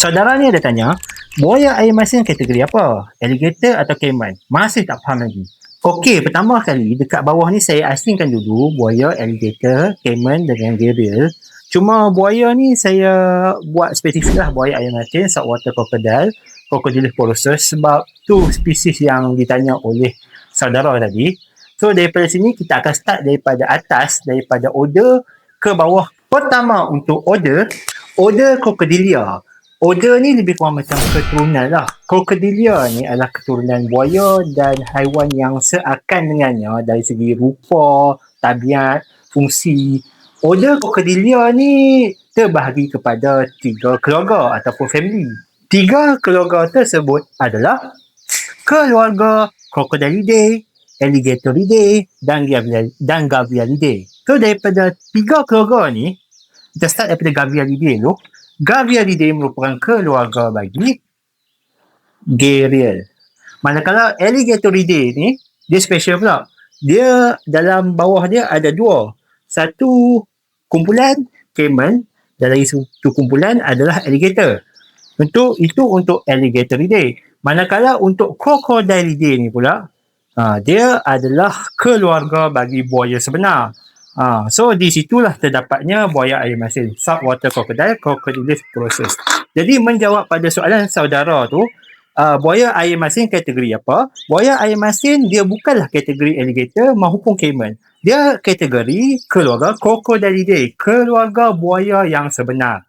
Saudara ni ada tanya, buaya air masin kategori apa? Alligator atau caiman? Masih tak faham lagi. Okey, pertama kali dekat bawah ni saya asingkan dulu buaya, alligator, caiman dengan gharial. Cuma buaya ni saya buat spesifik lah, buaya air masin, saltwater crocodile, Crocodylus porosus, sebab tu spesies yang ditanya oleh saudara tadi. So daripada sini kita akan start daripada atas, daripada order ke bawah. Pertama untuk order Crocodilia. Order ni lebih kurang macam keturunan lah. Crocodilia ni adalah keturunan buaya dan haiwan yang seakan dengannya dari segi rupa, tabiat, fungsi. Order Crocodilia ni terbahagi kepada 3 keluarga ataupun family. 3 keluarga tersebut adalah keluarga Crocodilidae, Alligatoridae dan Gavialidae. So daripada 3 keluarga ni, kita start daripada Gavialidae dulu. Gavialidae merupakan keluarga bagi gharial. Manakala Alligatoridae ni, dia special pula. Dia dalam bawah dia ada 2. Satu kumpulan caiman dan lagi satu kumpulan adalah alligator. Itu untuk Alligatoridae. Manakala untuk Crocodilidae ni pula, dia adalah keluarga bagi buaya sebenar. So di situlah terdapatnya buaya air masin, saltwater crocodile, Crocodylus porosus. Jadi menjawab pada soalan saudara tu, buaya air masin kategori apa? Buaya air masin dia bukanlah kategori alligator maupun caiman. Dia kategori keluarga Crocodilidae, keluarga buaya yang sebenar.